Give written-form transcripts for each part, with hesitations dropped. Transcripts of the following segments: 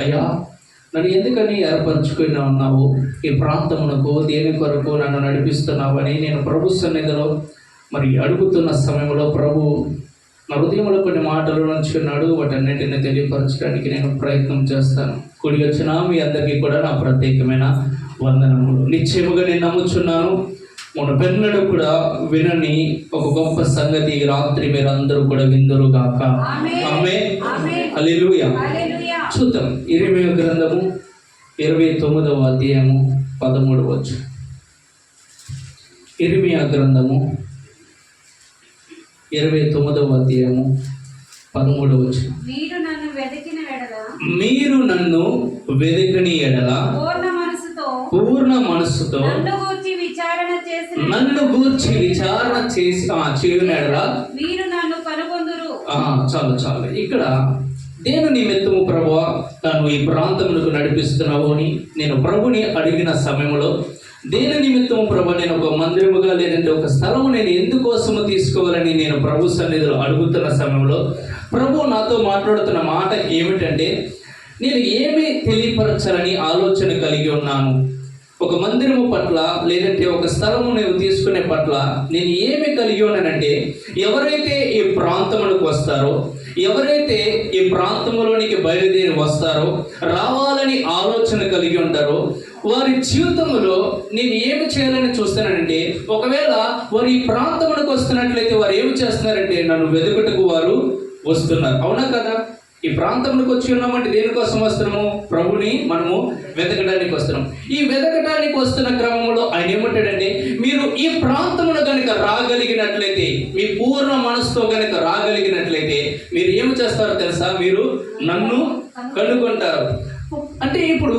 అయ్యా, నన్ను ఎందుకని ఏర్పరచుకుని ఉన్నావు, ఈ ప్రాంతమునకు దేని కొరకు నన్ను నడిపిస్తున్నావని నేను ప్రభు సన్నిధిలో మరి అడుగుతున్న సమయంలో ప్రభు నా హృదయంలో కొన్ని మాటలు నుంచున్నాడు. వాటన్నిటిని తెలియపరచడానికి నేను ప్రయత్నం చేస్తాను. కూడి వచ్చిన మీ అందరికీ కూడా నా ప్రత్యేకమైన వందనములు. నిశ్చయముగా నేను నమ్ముచున్నాను, మన బెన్నడు కూడా వినని ఒక గొప్ప సంగతి ఈ రాత్రి మీరందరూ కూడా విందురుగాక. ఆమేన్, హల్లెలూయా. చూద్దాం. ఇర్మీయా గ్రంథము 29వ అధ్యాయము 13వ వచనం. ఇర్మీయా గ్రంథము 29వ అధ్యాయము 13వ వచనం. మీరు నన్ను వెదకని ఎడల పూర్ణ మనస్సుతో నన్ను గూర్చి విచారణ చేసి చేయని ఎడల చాలు. ఇక్కడ దేని నిమిత్తము ప్రభువా నన్ను ఈ ప్రాంతమునకు నడిపిస్తున్నావు అని నేను ప్రభుని అడిగిన సమయంలో, దేని నిమిత్తము ప్రభు నేను ఒక మందిరముగా లేదంటే ఒక స్థలము నేను ఎందుకోసము తీసుకోవాలని నేను ప్రభు సన్నిధిలో అడుగుతున్న సమయంలో ప్రభు నాతో మాట్లాడుతున్న మాట ఏమిటంటే, నేను ఏమి తెలియపరచాలని ఆలోచన కలిగి ఉన్నాను. ఒక మందిరము పట్ల లేదంటే ఒక స్థలము నేను తీసుకునే పట్ల నేను ఏమి కలిగి ఉన్నానంటే, ఎవరైతే ఈ ప్రాంతములకు వస్తారో, ఎవరైతే ఈ ప్రాంతంలోనికి బయలుదేరి వస్తారో, రావాలని ఆలోచన కలిగి ఉంటారో, వారి జీవితంలో నేను ఏమి చేయాలని చూస్తానంటే, ఒకవేళ వారు ఈ ప్రాంతములకు వస్తున్నట్లయితే వారు ఏమి చేస్తున్నారంటే నన్ను వెతుకుటకు వారు వస్తున్నారు. అవునా కదా? ఈ ప్రాంతంలోకి వచ్చి ఉన్నామంటే దేనికోసం వస్తున్నాము? ప్రభుని మనము వెతకడానికి వస్తున్నాం. ఈ వెతకడానికి వస్తున్న క్రమంలో ఆయన ఏమంటాడంటే, మీరు ఈ ప్రాంతంలో కనుక రాగలిగినట్లయితే, మీ పూర్ణ మనసుతో కనుక రాగలిగినట్లయితే మీరు ఏమి చేస్తారో తెలుసా? మీరు నన్ను కనుగొంటారు. అంటే ఇప్పుడు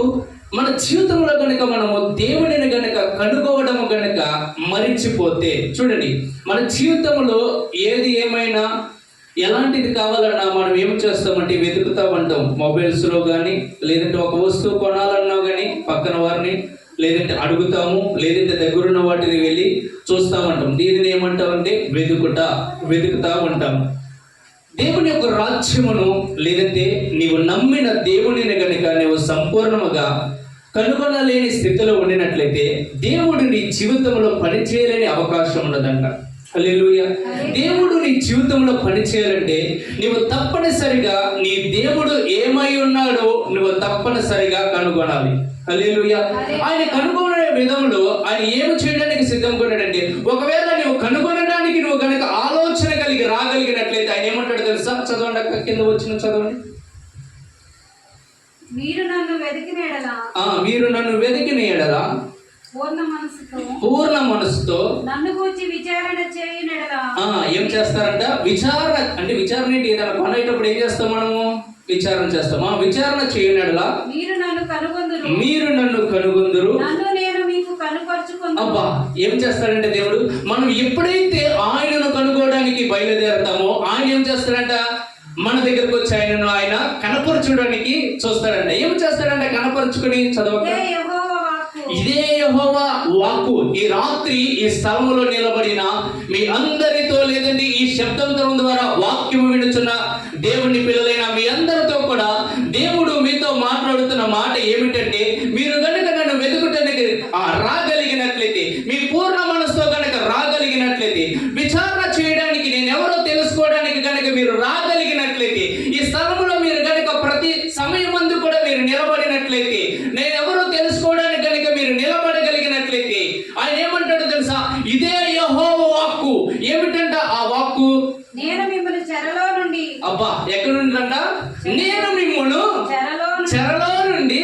మన జీవితంలో కనుక మనము దేవుడిని కనుక కనుగోవడం కనుక మరిచిపోతే, చూడండి, మన జీవితంలో ఏది ఏమైనా ఎలాంటిది కావాలన్నా మనం ఏం చేస్తామంటే వెతుకుతా ఉంటాం. మొబైల్స్లో కానీ, లేదంటే ఒక వస్తువు కొనాలన్నా కానీ పక్కన వారిని లేదంటే అడుగుతాము, లేదంటే దగ్గరున్న వాటిని వెళ్ళి చూస్తామంటాం. దీనిని ఏమంటామంటే వెతుకుతా ఉంటాము. దేవుని యొక్క రాజ్యమును లేదంటే నీవు నమ్మిన దేవునిని కనుక నీవు సంపూర్ణముగా కనుగొనలేని స్థితిలో ఉండినట్లయితే దేవుడు నీ జీవితంలో పనిచేయలేని అవకాశం ఉన్నదంట. హల్లెలూయా. దేవుడు నీ జీవితంలో పనిచేయాలంటే నువ్వు తప్పనిసరిగా నీ దేవుడు ఏమై ఉన్నాడో నువ్వు తప్పనిసరిగా కనుగొనాలి. హల్లెలూయా. ఆయన కనుగొనే విధంలో ఆయన ఏమి చేయడానికి సిద్ధంగా ఉన్నాడంటే, ఒకవేళ నువ్వు కనుగొనడానికి నువ్వు కనుక ఆలోచన కలిగి రాగలిగినట్లయితే ఆయన ఏమంటాడు తెలుసా? చదవండి అక్క, కింద వచ్చిన చదవండి. మీరు నన్ను వెతికిన ఎడల పూర్ణ మనసుతో నన్ను గూర్చి విచారణ చేయని ఎడల ఏం చేస్తారంట? విచారణ అంటే విచారణ ఏంటి? ఏదైనా పని అయ్యేటప్పుడు ఏం చేస్తాం? మనము విచారణ చేస్తాం. విచారణ చేయని ఎడల మీరు నన్ను కనుగొందురు. అబ్బా, ఏం చేస్తాడంటే దేవుడు, మనం ఎప్పుడైతే ఆయనను కనుగోవడానికి బయలుదేరతామో ఆయన ఏం చేస్తాడంట? మన దగ్గరకు వచ్చి ఆయన కనపరచడానికి చూస్తాడంట. ఏం చేస్తాడంటే కనపరుచుకుని చదవక, ఇదే యెహోవా వాక్కు ఈ రాత్రి ఈ స్థలములో నిలబడిన మీ అందరితో, లేదండి ఈ శబ్దం ద్వారా వాక్యము వినుచున్న దేవుని పిల్లలైన మీ అందరితో కూడా దేవుడు మీతో మాట్లాడుతున్న మాట ఏమిటంటే, మీరు కనుక నన్ను వెతుకుటానికి రాగలిగినట్లయితే, మీ పూర్ణ మనసుతో కనుక రాగలిగినట్లయితే, విచారణ చేయడానికి నేను ఎవరో తెలుసుకోవడానికి కనుక మీరు రాగలిగినట్లయితే, ఈ స్థలంలో మీరు కనుక ప్రతి సమయమందు కూడా మీరు నిలబడినట్లయితే, నేను ఎవరో తెలుసుకోవడానికి కనుక మీరు నిలబడగలిగినట్లయితే ఆయన ఏమంటాడో తెలుసా? ఇదే యెహోవా వాక్కు. ఏమిటంట ఆ వాక్కు? నేను మిమ్మల్ని చెరలో నుండి, అబ్బా ఎక్కడి నుండి అంట? నేను మిమ్మల్ని చెరలో నుండి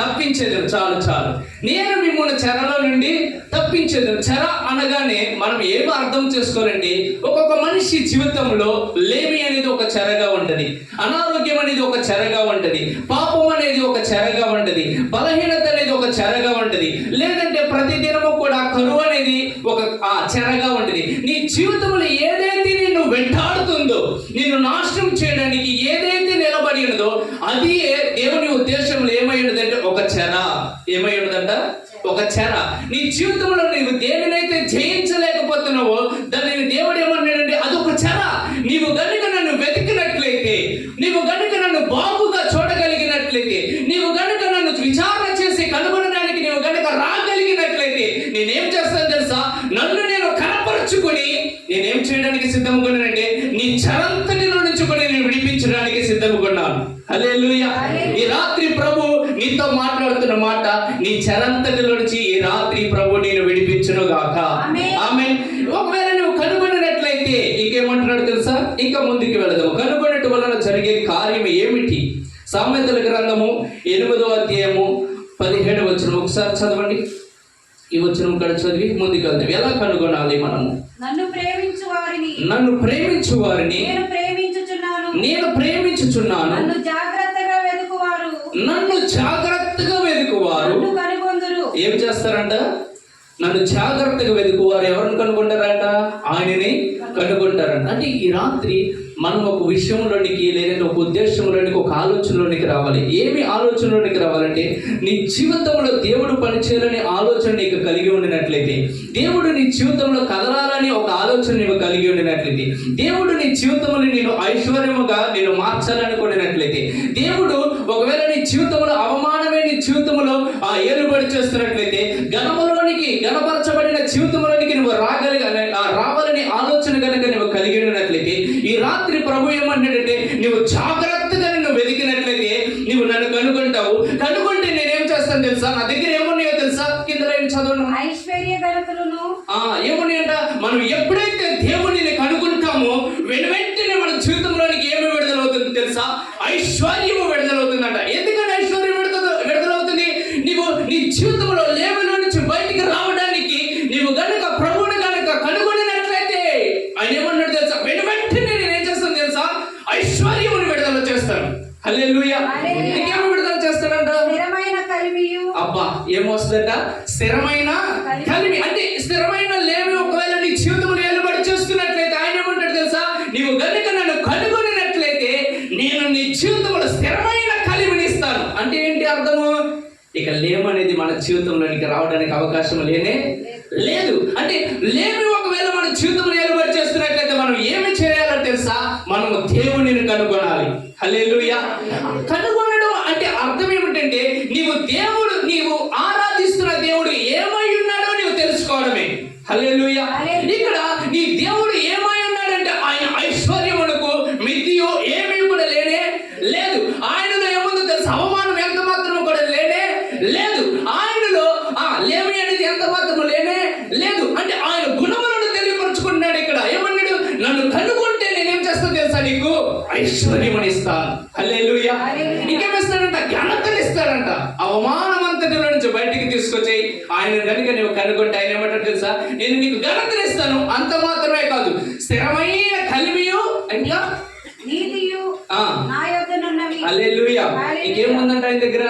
తప్పించేదను. చాలు. నేను మిమ్మల్ని చెరలో నుండి తప్పించేదను. చెర అనగానే మనం ఏమి అర్థం చేసుకోవాలండి? ఒక్కొక్క మనిషి జీవితంలో లేమి అనేది ఒక చెరగా ఉంటది, అనారోగ్యం అనేది ఒక చెరగా ఉంటది, పాపం అనేది ఒక చెరగా ఉంటది, బలహీనత అనేది ఒక చెరగా ఉంటది, లేదంటే ప్రతి దినము కూడా కరువు అనేది ఒక చెరగా ఉంటది. నీ జీవితంలో ఏదైతే నిన్ను వెంటాడుతుందో, నిన్ను నాశనం చేయడానికి ఏదైతే నిలబడి ఉన్నదో అది దేవుని ఉద్దేశంలో ఏమై ఉన్నదంటే ఒక చెర. ఏమై ఉన్నదంట? ఒక చెర. నీ జీవితంలో నీవు దేనినైతే జయించలేకపోతున్నావో దానిని దేవుడు ఏమన్నాడంటే అదొక చెర. నీవు గనుక నన్ను వెతికినట్లయితే, నీవు గనుక నన్ను బాగుగా చూడగలిగినట్లయితే, సిద్ధముకున్నానంటే నీ చెరంతటిలో నుంచి కూడా నేను విడిపించడానికి సిద్ధముకున్నాను. హల్లెలూయా. ఈ రాత్రి ప్రభు నీతో మాట్లాడుతున్న మాట, నీ చెరంతటిలో నుంచి ఈ రాత్రి ప్రభు నేను విడిపించును గాక. ఆమేన్. ఒకవేళ నువ్వు కనుగొన్నట్లయితే ఇంకేమంటున్నాడు తెలుసా? ఇంకా ముందుకు వెళదాము. కనుగొనట వలన జరిగే కార్యం ఏమిటి? సామెతల గ్రంథము 8వ అధ్యాయము 17వ వచనం ఒకసారి చదవండి. ఈ వచనం కూడా చదివి ముందుకు వెళ్దాం. ఎలా కనుగొనాలి మనము? నన్ను ప్రేమించు వారిని నేను ప్రేమించుచున్నాను. నన్ను జాగ్రత్తగా వెదుకువారు ఏం చేస్తారంట? నన్ను జాగ్రత్తగా వెతుకువారు ఎవరిని కనుగొంటారంట? ఆయనని కనుగొంటారంట. అంటే ఈ రాత్రి మనం ఒక విషయంలోనికి, లేదంటే ఒక ఉద్దేశంలోనికి, ఒక ఆలోచనలోనికి రావాలి. ఏమి ఆలోచనలోనికి రావాలంటే, నీ జీవితంలో దేవుడు పనిచేయాలని ఆలోచన నీకు కలిగి ఉండినట్లయితే, దేవుడు నీ జీవితంలో కదలాలని ఒక ఆలోచన నీవు కలిగి ఉండినట్లయితే, దేవుడు నీ జీవితంలో నేను ఐశ్వర్యముగా నేను మార్చాలనుకున్నట్లయితే, దేవుడు ఒకవేళ నీ జీవితంలో అవమానమే నీ జీవితంలో ఏలుబడి చేస్తున్నట్లయితే, గణపరచబడిన జీవితంలోనికి నువ్వు రావాలని ఆలోచన కనుక నువ్వు కలిగి ఉన్నట్లయితే, ఈ రాత్రి ప్రభు ఏమంటాడంటే, నువ్వు జాగ్రత్తగా నువ్వు వెతికినట్లయితే నువ్వు నన్ను కనుగొంటావు. కనుగొంటే నేనేం చేస్తాను తెలుసా? నా దగ్గర ఏమున్నాయో తెలుసా? కింద చదవను. ఏమున్నాయంట? మనం ఎప్పుడైతే దేవుడిని కనుగొంటామో వెంటనే మన జీవితంలోనికి ఏమి విడుదలవుతుంది తెలుసా? ఐశ్వర్యము విడుదలవుతుందంట. ఎందుకంటే ఐశ్వర్యం విడుదలవుతుంది? నీవు నీ జీవితంలో లేవలో నుంచి బయటికి రావడానికి నీవు గనుక ప్రభువుని గనుక కనుగొనినట్లయితే ఆయన ఏమన్నాడు తెలుసా? వెంటనే నేనేం చేస్తాను తెలుసా? ఐశ్వర్యమును విడుదల చేస్తాను. హల్లెలూయా. ఇంకేమి విడుదల చేస్తాడంట? అబ్బా ఏమొస్తుందంట? స్థిరమైన కలిమి. అంటే స్థిరమైన లేమి ఒకవేళ నీ జీవితంలో ఏలుబడి చేస్తున్నట్లయితే ఆయన ఏమంటాడు తెలుసా? నీవు గనుక నన్ను కనుగొనినట్లయితే నేను నీ జీవితంలో స్థిరమైన కలిమిని ఇస్తాను. అంటే ఏంటి అర్థము? ఇక లేమనేది మన జీవితంలోనికి రావడానికి అవకాశం లేనే లేదు. అంటే లేమి ఒకవేళ మన జీవితంలో ఏలుబడి చేస్తున్నట్లయితే మనం ఏమి చేయాలో తెలుసా? మనము దేవునిని కనుగొనాలి. హల్లెలూయా. కనుగొనడం అంటే అర్థం ఏమిటంటే, నీవు ఆరాధిస్తున్న దేవుడు ఏమై ఉన్నాడో నీవు తెలుసుకోవడమే. హల్లెలూయా. ఇక్కడ నీ దేవుడు ఏమై ఉన్నాడంటే ఆయన ఐశ్వర్యమునకు మితియో ఏమీ కూడా లేనే లేదు. ఆయనలో ఏముందో తెలుసు? అవమానం ఎంత మాత్రం కూడా లేనే లేదు. ఆయనలో లేమి అనేది ఎంత మాత్రం లేనే లేదు. అంటే ఆయన గుణములను తెలియపరుచుకుంటున్నాడు. ఇక్కడ ఏమన్నాడు? నన్ను కనుగొంటే నేనేం చేస్తాను తెలుసా? నీకు ఐశ్వర్యం ఇస్తాను. హల్లెలూయా. ఇంకేమిస్తాడంట? ఘనతను ఇస్తాడంట. అవమానం అంతటిలో నుంచి బయటికి తీసుకొచ్చి ఆయన కనుక నువ్వు కనుగొంటే ఆయన ఏమంటాడు తెలుసా? నేను నీకు ఘనతను ఇస్తాను. అంత మాత్రమే కాదు, స్థిరమైన కలిమియు ఇంకా నీతియు హల్లెలూయా. ఇంకేముందంట ఆయన దగ్గర?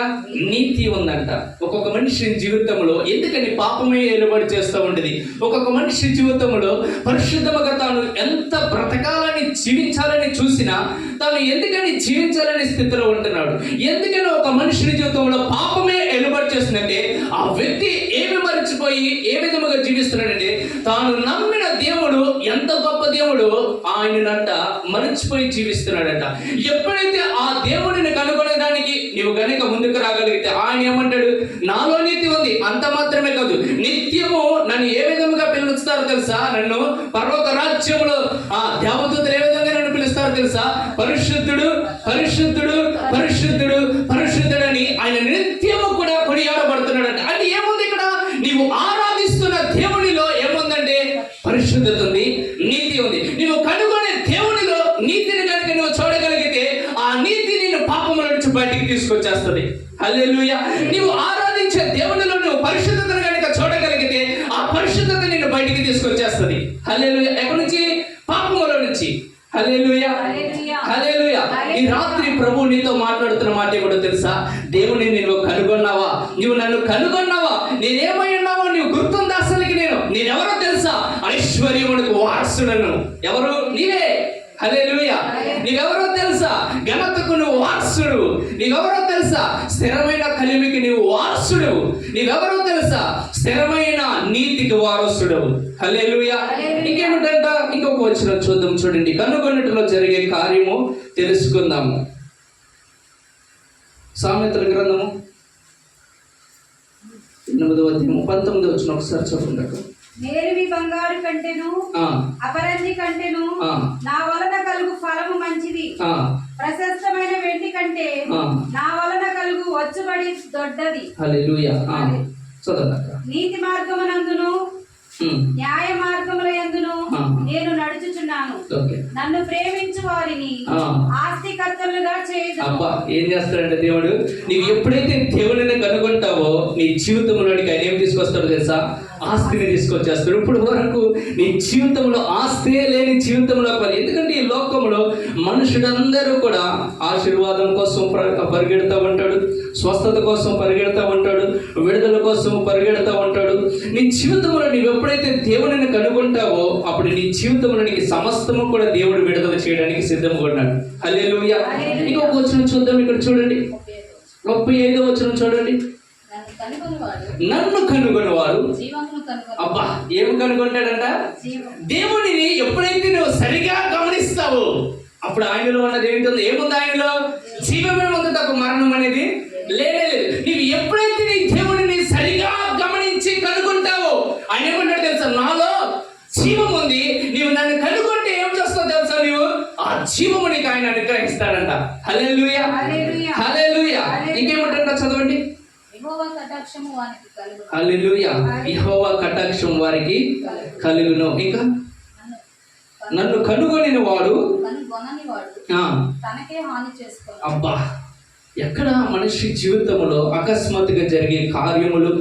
నీతి ఉందంట. ఒక్కొక్క మనిషి జీవితంలో ఎందుకని పాపమే ఏలుబడి చేస్తూ ఉంటుంది. ఒక్కొక్క మనిషి జీవితంలో పరిశుద్ధముగా తాను ఎంత బ్రతకాలని జీవించాలని చూసినా తాను ఎందుకని జీవించాలనే స్థితిలో ఉంటున్నాడు. ఎందుకని ఒక మనిషి జీవితంలో పాపమే ఏలుబడి చేస్తుందంటే ఆ వ్యక్తి ఏమి మర్చిపోయి ఏ విధముగా జీవిస్తున్నాడంటే, తాను నమ్మిన దేవుడు ఎంత గొప్ప దేవుడు ఆయనంట మర్చిపోయి జీవిస్తున్నాడంట. ఎప్పుడైతే ఆ దేవుడిని కనుగొనడానికి నీవు కనుక ముందుకు రాగలిగితే ఆయన ఏమంటాడు? నాలో నీతి ఉంది. అంత మాత్రమే కాదు, నిత్యము నన్ను ఏ విధంగా పిలుస్తారో తెలుసా? నన్ను పరలోక రాజ్యములో దేవదూతలు ఏ విధంగా నన్ను పిలుస్తారో తెలుసా? పరిశుద్ధుడు పరిశుద్ధుడు పరిశుద్ధుడు పరిశుద్ధుడు అని ఆయన నిత్యము కూడా కొనియాడబడుతున్నాడంట. అంటే ఏముంది ఇక్కడ? నీవు ఆరాధిస్తున్న దేవునిలో ఏముందంటే పరిశుద్ధత ఉంది, నీతి ఉంది. నీవు కనుగొనే దేవునిలో నీతిని కనుక నువ్వు చూడగలిగితే ఆ నీతి నిన్ను పాపముల నుంచి బయటికి తీసుకొచ్చేస్తుంది. హల్లెలూయా. నీవు ఆరాధించే దేవునిలో నువ్వు పరిశుద్ధతను కనుక చూడగలిగితే ఆ పరిశుద్ధత నిన్ను బయటికి తీసుకొచ్చేస్తుంది. హల్లెలూయా. ఎక్కడి నుంచి? పాపముల నుంచి. హల్లెలూయా. హల్లెలూయా. ఈ రాత్రి ప్రభు నీతో మాట్లాడుతున్న మాట ఏమిటో తెలుసా? దేవుని నువ్వు కనుగొన్నావా? నువ్వు నన్ను కనుగొన్నావా? నేనేమై ఉన్నావో నీవు గుర్తుందా? అసలుకి నేనెవరో తెలుసా? ఐశ్వర్యమునకు వారసుడను. ఎవరు? నీవే. హల్లెలూయా. నీవెవరో తెలుసా? ఘనతకు నువ్వు వారసుడు. నీవెవరో తెలుసా? స్థిరమైన కలిమికి నీవు వారసుడు. నీవెవరో తెలుసా? స్థిరమైన నీతికి వారసుడు. హల్లెలూయా. ఇంకేమిటంట? ఇంకొక వచనం చూద్దాం, చూడండి. కనుగొన్నట్టులో జరిగే కార్యము తెలుసుకుందాము. సామెతల గ్రంథము 8వ అధ్యాయము 19వ వచనం ఒకసారి చదువుకుందాం. మేలిమి బంగారు కంటెను ఆ, అపరంజి కంటెను ఆ, నా వలన కలుగు ఫలము మంచిది. ఆ, ప్రశస్తమైన వెండి కంటే ఆ. నా వలన కలుగు వచ్చుబడి దొడ్డది. హల్లెలూయా. ఆ, చదవండి. నీతి మార్గమునందును న్యాయ మార్గముల యందును నేను నడుచుచున్నాను. ఓకే. నన్ను ప్రేమించు వారిని ఆస్తికర్తలుగా చేయదు. అబ్బా, ఏం చేస్తాడంటే దేవుడు, నీవు ఎప్పుడైతే దేవుడిని కనుగొంటావో నీ జీవితంలోనికి ఆయన ఏం తీసుకొస్తాడో తెలుసా? ఆస్తిని తీసుకొచ్చేస్తాడు. ఇప్పుడు వరకు నీ జీవితంలో ఆస్తే లేని జీవితంలో పని. ఎందుకంటే ఈ లోకంలో మనుషులందరూ కూడా ఆశీర్వాదం కోసం పరిగెడతా ఉంటాడు, స్వస్థత కోసం పరిగెడతా ఉంటాడు, విడుదల కోసం పరిగెడతా ఉంటాడు. నీ జీవితంలో నీవు ఎప్పుడైతే దేవుడిని కనుగొంటావో అప్పుడు నీ జీవితంలో నీకు సమస్తము కూడా దేవుడు విడుదల చేయడానికి సిద్ధంగా ఉన్నాడు. హల్లెలూయా. ఇంకొక వచనం చూద్దాం. ఇక్కడ చూడండి, 35వ వచనం చూడండి. నన్ను కనుగొనేవాడు. అబ్బా, ఏమి కనుగొంటాడంట? దేవుడిని ఎప్పుడైతే నువ్వు సరిగా గమనిస్తావో అప్పుడు ఆయనలో ఉన్నది ఏంటో, ఏముంది ఆయనలో? జీవమే ఉంది తప్ప మరణం అనేది లేనే లేదు. నీవు ఎప్పుడైతే నీ దేవుడిని సరిగా గమనించి కనుగొంటావో ఆయన ఏమంటాడు తెలుసా? నాలో జీవం ఉంది, నీవు నన్ను కనుగొంటే ఏం చేస్తావు తెలుసా? నీవు ఆ జీవము నీకు ఆయన అనుగ్రహిస్తాడంట. హల్లెలూయా, హల్లెలూయా. ఇంకేమంటాడంట? చదవండి. హల్లెలూయా. యెహోవా కటాక్షం వారికి కలుగును. ఇంకా నన్ను కనుగొనిన వాడు అబ్బా, ఎక్కడ మనిషి జీవితంలో అకస్మాత్తుగా జరిగే కార్యములు,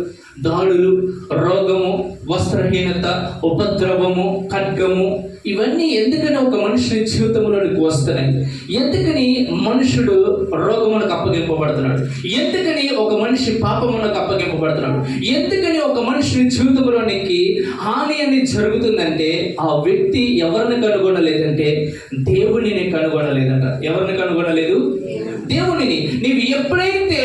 దాడులు, రోగము, వస్త్రహీనత, ఉపద్రవము, ఖడ్గము, ఇవన్నీ ఎందుకని ఒక మనుషుని జీవితంలోనికి వస్తున్నాయి? ఎందుకని మనుషుడు రోగములకు అప్పగింపబడుతున్నాడు? ఎందుకని ఒక మనిషి పాపములకు అప్పగింపబడుతున్నాడు? ఎందుకని ఒక మనుషుని జీవితంలోనికి హాని అనేది జరుగుతుందంటే ఆ వ్యక్తి ఎవరిని కనుగొనలేదంటే దేవునిని కనుగొనలేదంట. ఎవరిని కనుగొనలేదు? దేవునిని. నీవు ఎప్పుడైతే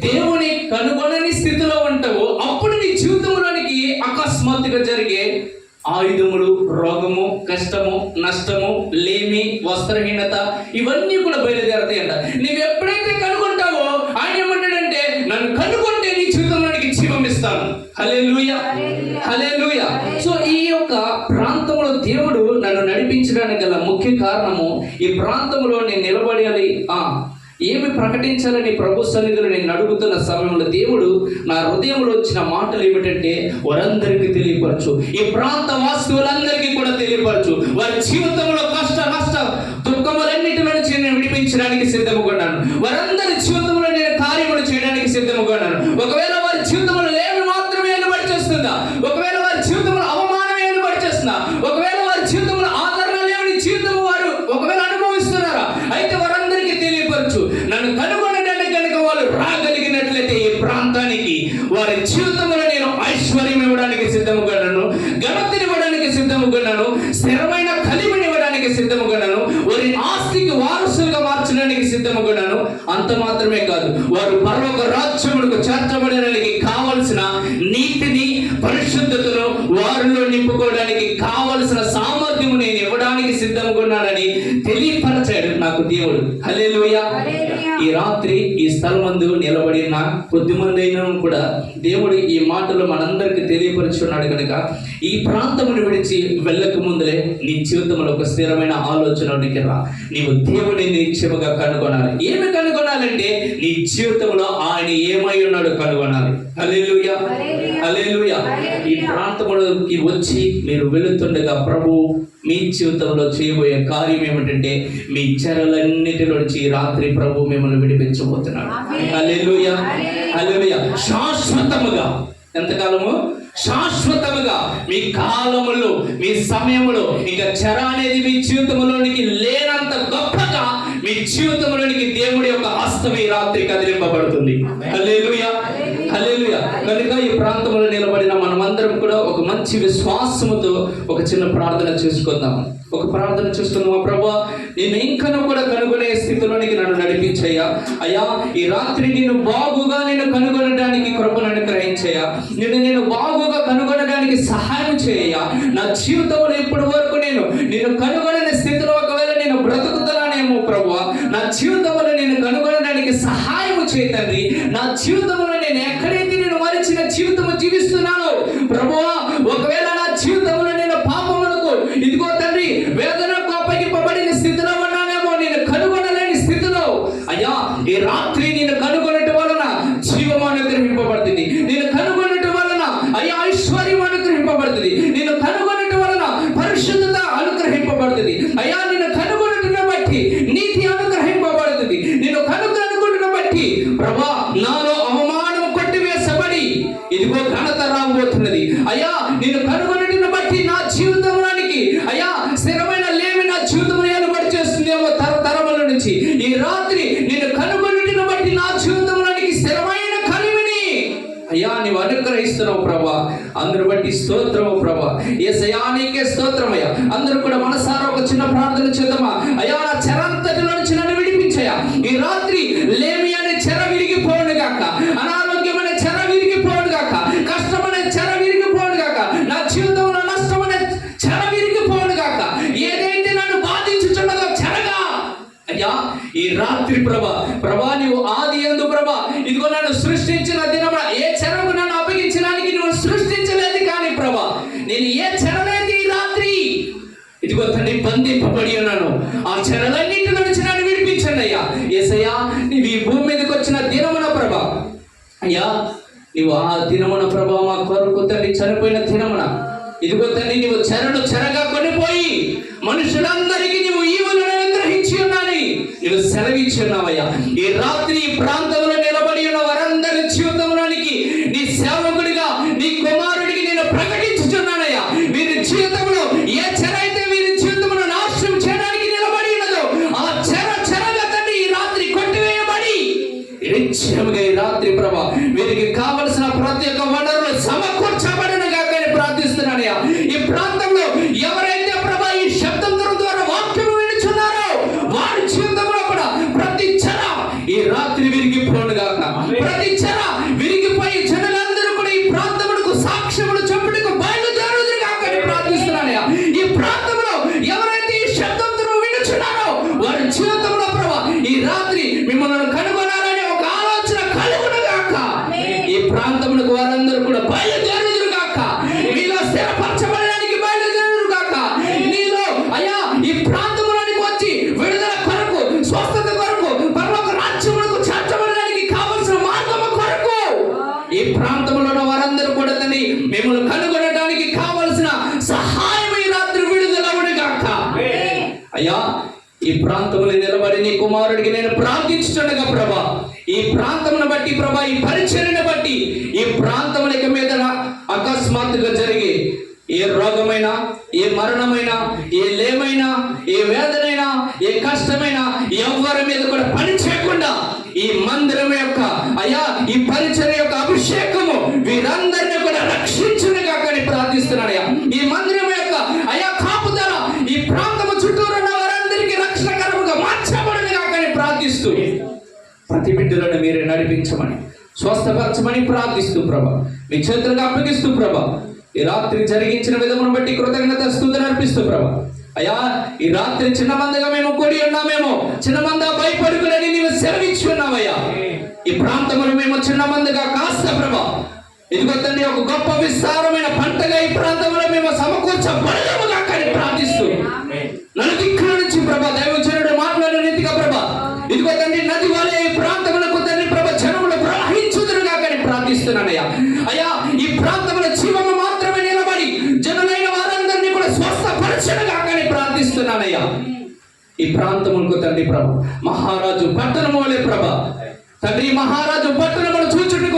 దేవుని కనుగొనని స్థితిలో ఉంటావో అప్పుడు నీ జీవితంలోనికి అకస్మాత్తుగా జరిగే ఆయుధములు, రోగము, కష్టము, నష్టము, లేమి, వస్త్రహీనత ఇవన్నీ కూడా బయలుదేరతాయంట. నీవు ఎప్పుడైతే కనుగొంటావో ఆయన ఏమంటాడంటే నన్ను కనుగొంటే నీ జీవితంలోనికి జీవం ఇస్తాను. హల్లెలూయా, హల్లెలూయా. సో ఈ యొక్క ప్రాంతంలో దేవుడు నన్ను నడిపించడానికి గల ముఖ్య కారణము, ఈ ప్రాంతంలో నేను నిలబడాలి, ఏమి ప్రకటించాలని ప్రభు సన్నిధిలో నేను అడుగుతున్న సమయంలో దేవుడు నా హృదయంలో వచ్చిన మాటలు ఏమిటంటే వారందరికీ తెలియపరచు, ఈ ప్రాంత వాస్తువులందరికీ కూడా తెలియపరచు. వారి జీవితంలో కష్ట నష్ట దుఃఖములన్నిటి నుంచి నేను విడిపించడానికి సిద్ధముగా ఉన్నాను. వారందరి జీవితంలో నేను కార్యములు చేయడానికి సిద్ధముగా ఉన్నాను. ఒకవేళ వారి జీవితంలో లేమి మాత్రమే ఏలుబడి చేస్తుందా? ఒకవేళ వారి జీవితంలో అవమానమే ఏలుబడి చేస్తుందా? ఒకవేళ వారి జీవితంలో ఆదరణ లేని జీవితం వారు ఒకవేళ అనుభవిస్తున్నారా? అయితే వారందరికీ తెలియపరచు. నన్ను కనుగొనడానికి కనుక వాళ్ళు రాగలిగినట్లయితే ఈ ప్రాంతానికి వారి జీవితంలో నేను ఐశ్వర్యం ఇవ్వడానికి సిద్ధముగా ఉన్నాను, ఘనతనివ్వడానికి సిద్ధముగా ఉన్నాను, స్థిరమైన కలిమినివ్వడానికి సిద్ధముగా ఉన్నాను, వారి ఆస్తికి వారసులుగా మార్చడానికి సిద్ధముగా ఉన్నాను. అంత మాత్రమే కాదు, వారు పరలోక రాజ్యములకు చేర్చబడడానికి కావలసిన నీతిని, పరిశుద్ధతను వారిలో నింపుకోవడానికి కావలసిన సామర్థ్యము నేను ఇవ్వడానికి సిద్ధంగా ఉన్నానని తెలియపరచాడు నాకు దేవుడు. హల్లెలూయా. ఈ రాత్రి ఈ స్థలమందు నిలబడిన కొద్దిమంది అయినా కూడా దేవుడు ఈ మాటలు మనందరికి తెలియపరుచున్నాడు కనుక ఈ ప్రాంతమును విడిచి వెళ్ళక ముందులే నీ జీవితంలో ఒక స్థిరమైన ఆలోచనకి రా. నీవు దేవుని నిశ్చయముగా కనుగొనాలి. ఏమి కనుగొనాలంటే నీ జీవితంలో ఆయన ఏమై ఉన్నాడు కనుగొనాలి. హల్లెలూయా, హల్లెలూయా. ఈ ప్రాంతములోకి వచ్చి మీరు వెళుతుండగా ప్రభు మీ జీవితంలో చేయబోయే కార్యం ఏమిటంటే మీ చెరలన్నిటిలో నుంచి రాత్రి ప్రభు మిమ్మల్ని విడిపించబోతున్నాడు. హల్లెలూయా, హల్లెలూయా. శాశ్వతముగా, ఎంతకాలము? శాశ్వతముగా మీ కాలములో, మీ సమయములో ఇంకా చెర అనేది మీ జీవితంలోనికి లేనంత గొప్పగా మీ జీవితంలోనికి దేవుడి యొక్క హస్తం ఈ రాత్రి కదిలింపబడుతుంది. హల్లెలూయా, హల్లెలూయా. కనుక ఈ ప్రాంతంలో నిలబడిన మనమందరం కూడా ఒక మంచి విశ్వాసముతో ఒక చిన్న ప్రార్థన చేసుకుందాం. ఒక ప్రార్థన చేసుకుందాం. ప్రభువా, నేను ఇంకనూ కూడా కనుగొనే స్థితిలోనికి నన్ను నడిపించయ్యా. అయ్యా, ఈ రాత్రి నేను బాగుగా నేను కనుగొనడానికి కృపను అనుగ్రహించయ్యా. నేను బాగుగా కనుగొనడానికి సహాయం చేయ. నా జీవితంలో ఇప్పటి వరకు నేను కనుగొనని స్థితిలో ఒకవేళ నేను బ్రతుకుతున్నానేమో ప్రభువా, నా జీవితంలో నేను కనుగొనడానికి సహాయం చేయ తండ్రి. నా జీవితంలో నేను ఎక్కడైతే నేను మరిచిన జీవితము జీవిస్తున్నానో ప్రభువా, ఒకవేళ నా ప్రభా నాలో అవమానం కొట్టివేసబడి ఇదిగో ఘనత రాబోతున్నది అయ్యా. నేను కనుగొనటిని బట్టి నా జీవితంలోనికి అయ్యా స్థిరమైన లేమి నా జీవితంలో ఏలుబడి చేస్తుందేమో తరతరముల నుంచి. ఈ రాత్రి నేను కనుగొనటిని బట్టి నా జీవితంలోనికి స్థిరమైన కలిమిని అయ్యా నీవు అనుగ్రహిస్తున్నావు ప్రభా. అందరూ బట్టి స్తోత్రము ప్రభా. యేసయ్యా నీకే స్తోత్రమయ్యా. అందరూ కూడా మనసారా ఒక చిన్న ప్రార్థన చేద్దామా. అయ్యా నా చెరంతటిలో నుంచి నన్ను విడిపించయ్యా. ఈ రాత్రి లేమి అనే చెర విరిగిపోను గాక, అనారోగ్యం అనే చెర విరిగిపోను గాక, కష్టం అనే చెర విరిగిపోను గాక, నా జీవితంలో నష్టం అనే చెర విరిగిపోను గాక. ఏదైతే నన్ను బాధించుచున్నదో చెరగా అయ్యా ఈ రాత్రి ప్రభా నీవు ఆది యందు ప్రభా ఇదిగో నన్ను సృష్టించిన దినమున ఏ చెరకు నన్ను అప్పగించడానికి నువ్వు సృష్టించలేదు కానీ ప్రభా నేను ఏ చెరలేదు ఈ రాత్రి ఇదిగో తండ్రి బంధింపబడి ఉన్నాను. ఆ చెరలన్నింటి నుంచి నన్ను విడిపించండి అయ్యా. యేసయ్యా నీవు ఈ భూమి మీదకి వచ్చిన దినమున ప్రభా అయ్యా నీవు ఆ దినమున ప్రభా మా కొరకు తండ్రి చనిపోయిన దినమున ఇదిగో తండ్రి నీవు చెరగా కొనిపోయి మనుషులందరికీ నీవు ఈవులను అనుగ్రహించి ఉన్నాని నీవు సెలవిచ్చి ఉన్నావయ్యా. ఈ రాత్రి ఈ ప్రాంతంలో నిలబడి ఉన్న వారందరి జీవితంలోనికి నీ సేవకుడిగా నీ కుమారుడికి నేను ప్రకటించుచున్నానయ్యా. వీరి జీవితంలో ఏ చెర అయితే వీరి జీవితంలో నాశనం చేయడానికి నిలబడి ఉన్నదో ఆ చెరగా తండ్రి ఈ రాత్రి కొట్టివేయబడి నిశ్చయముగా ఈ రాత్రి ప్రభా వీరికి కావలసిన ప్రతి ఒక్క వనరులు సమకూర్చబడిన గాకని ప్రార్థిస్తున్నానయ్యా. ఈ ప్రాంతంలో ఎవరైతే ప్రభా ఈ శబ్దం ద్వారా వాక్యం వినుచున్నారో వారి జీవితంలో కూడా ప్రతి చెర ఈ రాత్రి విరిగిపోను గాక. ప్రతి చెర విరిగిపోయి జనులందరూ కూడా ఈ ప్రాంతమునకు సాక్ష్యములు చెప్పుటకు బయలుదేరుదురు గాకని ప్రార్థిస్తున్నానయ్యా. ఈ ప్రాంతంలో ఎవరైతే ఈ శబ్దం వినుచున్నారో వారి జీవితంలో ప్రభా ఈ రాత్రి మిమ్మల్ని కనుగొనాలని ఒక ఆలోచన కలుగును గాక. ఈ ప్రాంతమునకు వారందరూ కూడా బయలుదేరుదురు గాక. మీలో స్థిరపరచబడడానికి బయలుదేరుదురు గాక. నీలో అయ్యా ఈ ప్రాంతంలోనికి వచ్చి విడుదల కొరకు స్వస్థత కొరకు పరలోక రాజ్యమునకు చేర్చబడడానికి కావలసిన మార్గము కొరకు ఈ ప్రాంతంలో ఉన్న వారందరూ కూడా తండ్రి మిమ్మల్ని కనుగొనడానికి కావలసిన సహాయం ఈ రాత్రి విడుదలవును గాక. అయ్యా ఈ ప్రాంతంలో నిలబడి నీ కుమారుడికి నేను ప్రార్థించుతుండగా ప్రభా ఈ ప్రాంతమును బట్టి ప్రభా ఈ పరిచర్యను బట్టి ఈ ప్రాంతముల మీద అకస్మాత్తుగా జరిగే ఏ రోగమైనా ఏ మరణమైనా ఏ లేమైనా ఏ వేదనైనా ఏ కష్టమైనా ఎవరి మీద కూడా పని చేయకుండా ఈ మందిరం యొక్క అయ్యా ఈ పరిచర్య యొక్క అభిషేకము వీరందరినీ కూడా రక్షించునుగా కానీ ప్రార్థిస్తున్నానయ్యా. ఈ మందిరం యొక్క అయ్యా కాపుదల ఈ ప్రాంతము చుట్టూరు ఉన్న వారందరికీ రక్షణకరముగా మార్చబడునుగా కానీ ప్రార్థిస్తూ ప్రతి బిడ్డలను మీరే నడిపించమని స్వస్థపరచమని ప్రార్థిస్తూ ప్రభా మీ చేతులకు అప్పగిస్తూ ప్రభా ఈ రాత్రి జరిగించిన విధమును బట్టి కృతజ్ఞత స్తుతులు అర్పిస్తూ ప్రభా అయ్యా ఈ రాత్రి చిన్న మందగా మేము కూడి ఉన్నామేమో చిన్న మంద భయపడుకుని నీవు సెలవిచ్చి ఉన్నావయ్యా. ఈ ప్రాంతంలో మేము చిన్న మందగా కాస్త ప్రభా ఇదిగో తండ్రి ఒక గొప్ప విస్తారమైన పంటగా ఈ ప్రాంతంలో మేము సమకూర్చబడముగా కానీ ప్రార్థిస్తూ నలుదిక్కుల నుంచి ప్రభా దైవజనుడు మాట్లాడిన రీతిగా ప్రభా ఇదిగో తండ్రి నది వలె ఈ ప్రాంతములకు తండ్రి ప్రభా జనములు ప్రవహించుదురుగా కానీ ప్రార్థిస్తున్నానయ్యా. అయ్యా ఈ ప్రాంతంలో జీవము మాత్రమే నిలబడి జనులైన వారందరినీ కూడా స్వస్థపరచనుగా కానీ ప్రార్థిస్తున్నానయ్యా. ఈ ప్రాంతములకు తండ్రి ప్రభా మహారాజు పట్టణము వలె ప్రభా తండ్రి మహారాజు పట్టణమును చూచుటకు